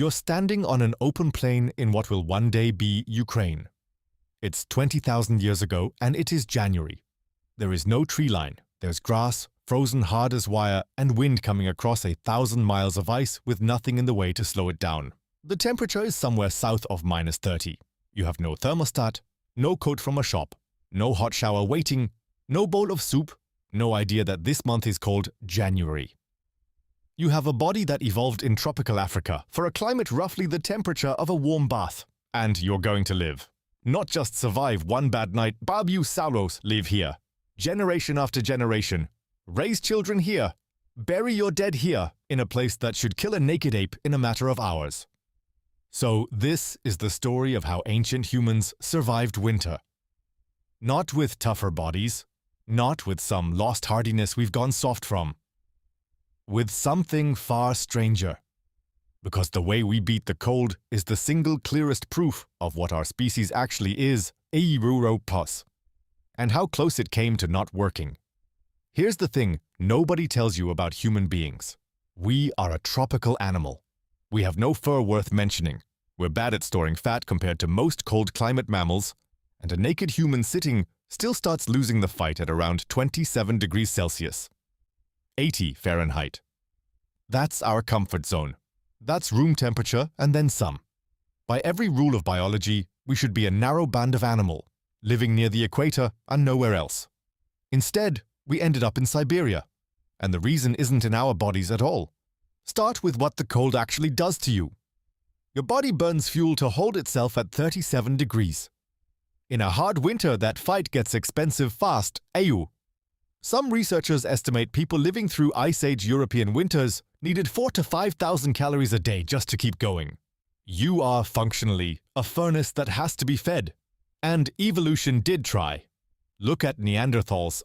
You're standing on an open plain in what will one day be Ukraine. It's 20,000 years ago and it is January. There is no tree line, there's grass, frozen hard as wire, and wind coming across 1,000 miles of ice with nothing in the way to slow it down. The temperature is somewhere south of -30. You have no thermostat, no coat from a shop, no hot shower waiting, no bowl of soup, no idea that this month is called January. You have a body that evolved in tropical Africa for a climate roughly the temperature of a warm bath. And you're going to live. Not just survive one bad night, Babu Sauros live here. Generation after generation. Raise children here. Bury your dead here, in a place that should kill a naked ape in a matter of hours. So this is the story of how ancient humans survived winter. Not with tougher bodies, not with some lost hardiness we've gone soft from. With something far stranger. Because the way we beat the cold is the single clearest proof of what our species actually is, Europas, and how close it came to not working. Here's the thing nobody tells you about human beings. We are a tropical animal. We have no fur worth mentioning. We're bad at storing fat compared to most cold climate mammals, and a naked human sitting still starts losing the fight at around 27 degrees Celsius. 80 Fahrenheit. That's our comfort zone. That's room temperature and then some. By every rule of biology, we should be a narrow band of animal, living near the equator and nowhere else. Instead, we ended up in Siberia. And the reason isn't in our bodies at all. Start with what the cold actually does to you. Your body burns fuel to hold itself at 37 degrees. In a hard winter, that fight gets expensive fast, ayu. Some researchers estimate people living through Ice Age European winters needed 4,000 to 5,000 calories a day just to keep going. You are functionally a furnace that has to be fed. And evolution did try. Look at Neanderthals,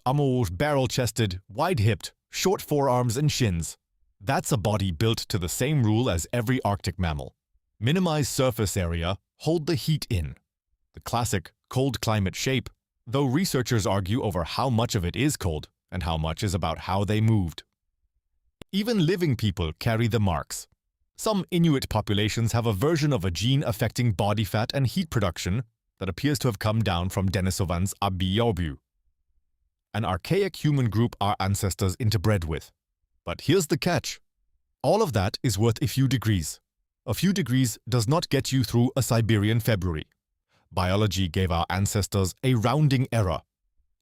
barrel-chested, wide-hipped, short forearms and shins. That's a body built to the same rule as every Arctic mammal. Minimize surface area, hold the heat in. The classic cold climate shape, though researchers argue over how much of it is cold and how much is about how they moved. Even living people carry the marks. Some Inuit populations have a version of a gene affecting body fat and heat production that appears to have come down from Denisovan's Abiobu, an archaic human group our ancestors interbred with. But here's the catch. All of that is worth a few degrees. A few degrees does not get you through a Siberian February. Biology gave our ancestors a rounding error.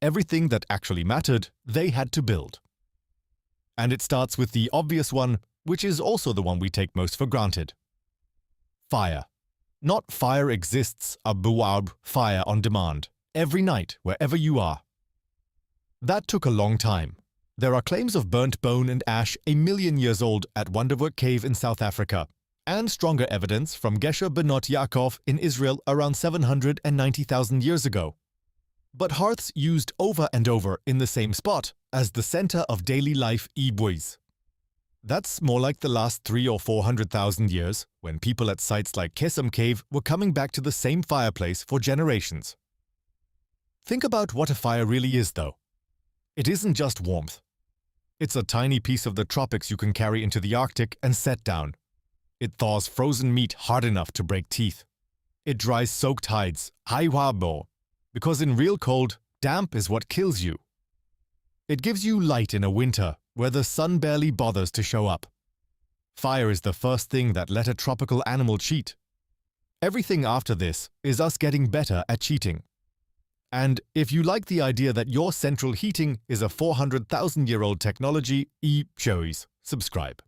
Everything that actually mattered, they had to build. And it starts with the obvious one, which is also the one we take most for granted. Fire. Not fire exists, a buab, fire on demand, every night, wherever you are. That took a long time. There are claims of burnt bone and ash 1 million years old at Denisova Cave in South Africa, and stronger evidence from Gesher Benot Yaakov in Israel around 790,000 years ago. But hearths used over and over in the same spot as the center of daily life ivories. That's more like the last 300,000 or 400,000 years, when people at sites like Denisova Cave were coming back to the same fireplace for generations. Think about what a fire really is, though. It isn't just warmth. It's a tiny piece of the tropics you can carry into the Arctic and set down. It thaws frozen meat hard enough to break teeth. It dries soaked hides, haiwabo, because in real cold, damp is what kills you. It gives you light in a winter where the sun barely bothers to show up. Fire is the first thing that let a tropical animal cheat. Everything after this is us getting better at cheating. And if you like the idea that your central heating is a 400,000-year-old technology, choice, subscribe.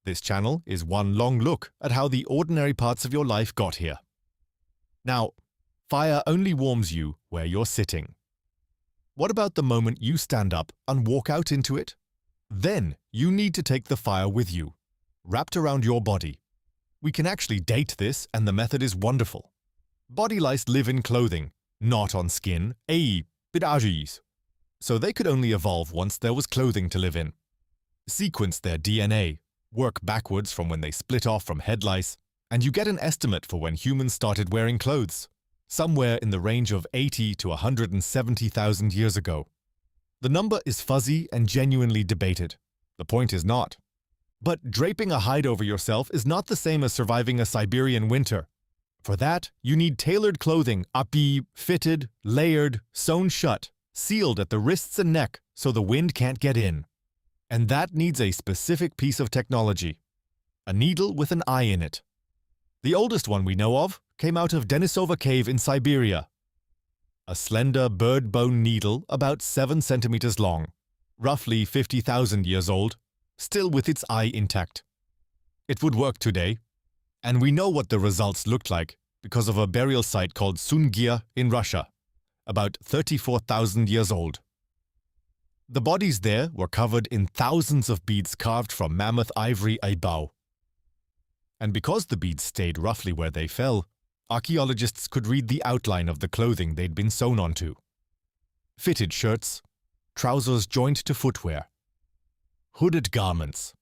This channel is one long look at how the ordinary parts of your life got here. Now, fire only warms you where you're sitting. What about the moment you stand up and walk out into it? Then you need to take the fire with you, wrapped around your body. We can actually date this, and the method is wonderful. Body lice live in clothing, not on skin, bidagis. So they could only evolve once there was clothing to live in. Sequence their DNA, work backwards from when they split off from head lice, and you get an estimate for when humans started wearing clothes, somewhere in the range of 80 to 170,000 years ago. The number is fuzzy and genuinely debated. The point is not. But draping a hide over yourself is not the same as surviving a Siberian winter. For that, you need tailored clothing, api, fitted, layered, sewn shut, sealed at the wrists and neck so the wind can't get in. And that needs a specific piece of technology, a needle with an eye in it. The oldest one we know of came out of Denisova Cave in Siberia. A slender bird bone needle about 7 centimeters long, roughly 50,000 years old, still with its eye intact. It would work today, and we know what the results looked like because of a burial site called Sungir in Russia, about 34,000 years old. The bodies there were covered in thousands of beads carved from mammoth ivory ibao. And because the beads stayed roughly where they fell, archaeologists could read the outline of the clothing they'd been sewn onto. Fitted shirts, trousers joined to footwear, hooded garments,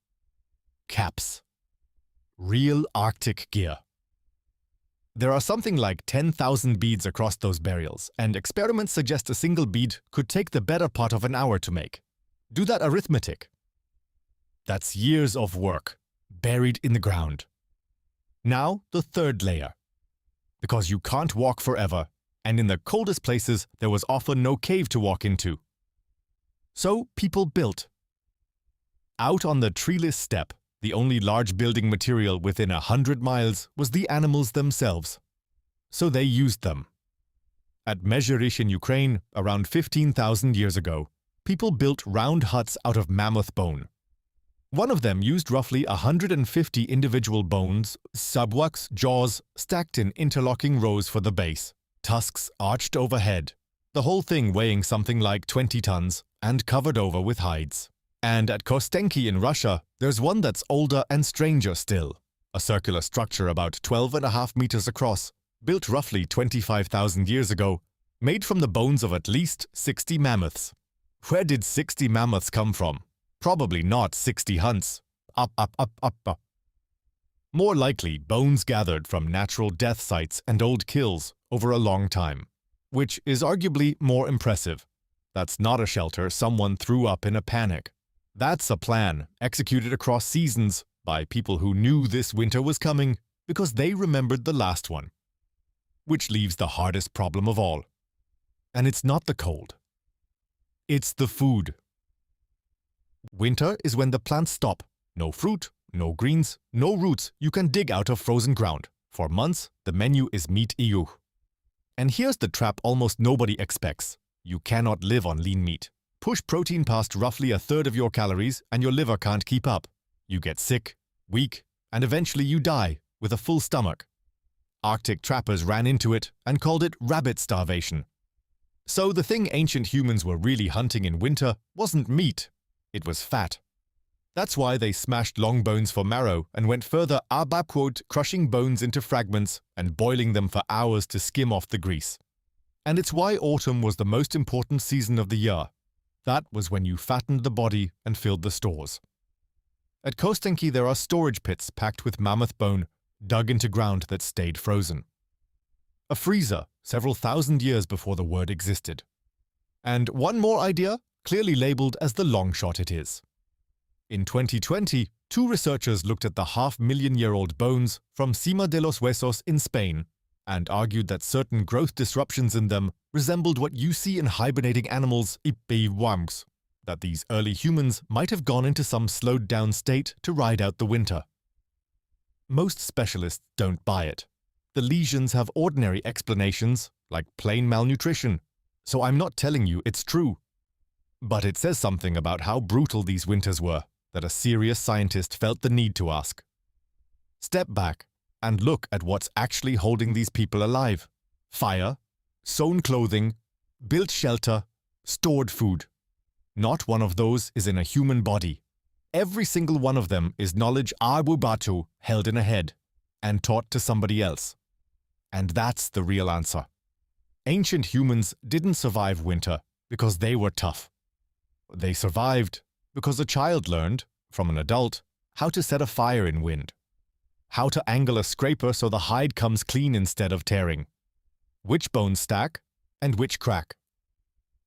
caps, real Arctic gear. There are something like 10,000 beads across those burials, and experiments suggest a single bead could take the better part of an hour to make. Do that arithmetic. That's years of work, buried in the ground. Now, the third layer. Because you can't walk forever, and in the coldest places there was often no cave to walk into. So people built. Out on the treeless steppe, the only large building material within 100 miles was the animals themselves. So they used them. At Mezherish in Ukraine, around 15,000 years ago, people built round huts out of mammoth bone. One of them used roughly 150 individual bones, subwux, jaws, stacked in interlocking rows for the base, tusks arched overhead, the whole thing weighing something like 20 tons and covered over with hides. And at Kostenki in Russia, there's one that's older and stranger still, a circular structure about 12.5 meters across, built roughly 25,000 years ago, made from the bones of at least 60 mammoths. Where did 60 mammoths come from? Probably not 60 hunts. Up. More likely bones gathered from natural death sites and old kills over a long time, which is arguably more impressive. That's not a shelter someone threw up in a panic. That's a plan executed across seasons by people who knew this winter was coming because they remembered the last one. Which leaves the hardest problem of all. And it's not the cold. It's the food. Winter is when the plants stop. No fruit, no greens, no roots you can dig out of frozen ground. For months, the menu is meat iuh. And here's the trap almost nobody expects. You cannot live on lean meat. Push protein past roughly a third of your calories and your liver can't keep up. You get sick, weak, and eventually you die with a full stomach. Arctic trappers ran into it and called it rabbit starvation. So the thing ancient humans were really hunting in winter wasn't meat, it was fat. That's why they smashed long bones for marrow and went further crushing bones into fragments and boiling them for hours to skim off the grease. And it's why autumn was the most important season of the year. That was when you fattened the body and filled the stores. At Kostenki there are storage pits packed with mammoth bone, dug into ground that stayed frozen. A freezer several thousand years before the word existed. And one more idea, clearly labeled as the long shot it is. In 2020, 2 researchers looked at the 500,000-year-old bones from Cima de los Huesos in Spain and argued that certain growth disruptions in them resembled what you see in hibernating animals, that these early humans might have gone into some slowed-down state to ride out the winter. Most specialists don't buy it. The lesions have ordinary explanations, like plain malnutrition, so I'm not telling you it's true. But it says something about how brutal these winters were that a serious scientist felt the need to ask. Step back and look at what's actually holding these people alive. Fire, sewn clothing, built shelter, stored food. Not one of those is in a human body. Every single one of them is knowledge Batu held in a head and taught to somebody else. And that's the real answer. Ancient humans didn't survive winter because they were tough. They survived because a child learned, from an adult, how to set a fire in wind, how to angle a scraper so the hide comes clean instead of tearing, which bones stack and which crack,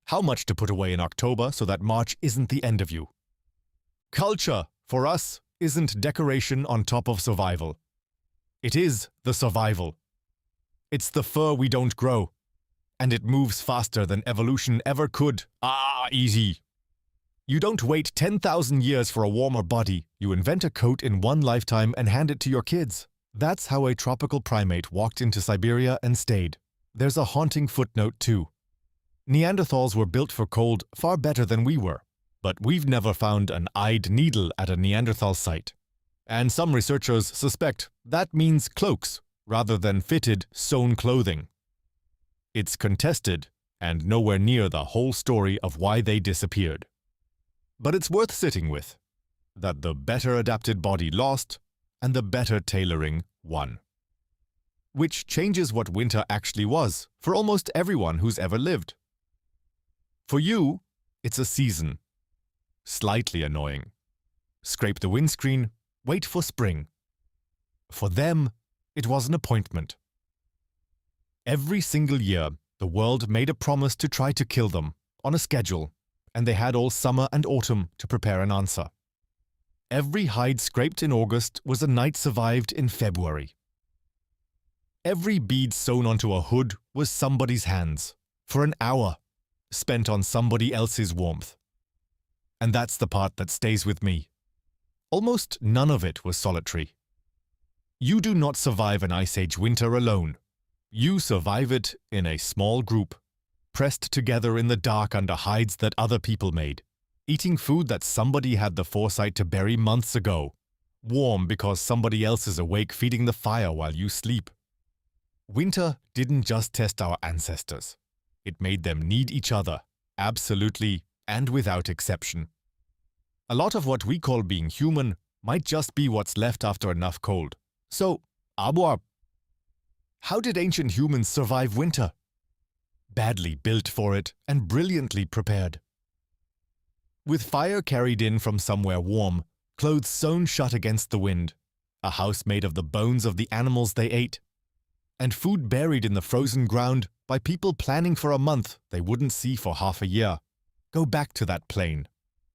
how much to put away in October so that March isn't the end of you. Culture, for us, isn't decoration on top of survival. It is the survival. It's the fur we don't grow. And it moves faster than evolution ever could. Easy. You don't wait 10,000 years for a warmer body. You invent a coat in one lifetime and hand it to your kids. That's how a tropical primate walked into Siberia and stayed. There's a haunting footnote too. Neanderthals were built for cold far better than we were. But we've never found an eyed needle at a Neanderthal site. And some researchers suspect that means cloaks rather than fitted, sewn clothing. It's contested and nowhere near the whole story of why they disappeared. But it's worth sitting with, that the better adapted body lost and the better tailoring won. Which changes what winter actually was for almost everyone who's ever lived. For you, it's a season. Slightly annoying. Scrape the windscreen, wait for spring. For them, it was an appointment. Every single year, the world made a promise to try to kill them, on a schedule, and they had all summer and autumn to prepare an answer. Every hide scraped in August was a night survived in February. Every bead sewn onto a hood was somebody's hands, for an hour, spent on somebody else's warmth. And that's the part that stays with me. Almost none of it was solitary. You do not survive an Ice Age winter alone. You survive it in a small group, pressed together in the dark under hides that other people made, eating food that somebody had the foresight to bury months ago, warm because somebody else is awake feeding the fire while you sleep. Winter didn't just test our ancestors. It made them need each other, absolutely and without exception. A lot of what we call being human might just be what's left after enough cold. So, how did ancient humans survive winter? Badly built for it and brilliantly prepared. With fire carried in from somewhere warm, clothes sewn shut against the wind, a house made of the bones of the animals they ate, and food buried in the frozen ground by people planning for a month they wouldn't see for half a year. Go back to that plain.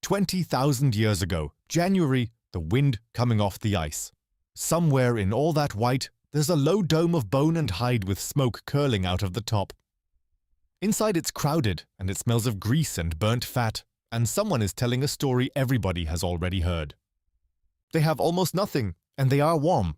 20,000 years ago, January, the wind coming off the ice. Somewhere in all that white, there's a low dome of bone and hide with smoke curling out of the top. Inside it's crowded, and it smells of grease and burnt fat, and someone is telling a story everybody has already heard. They have almost nothing, and they are warm,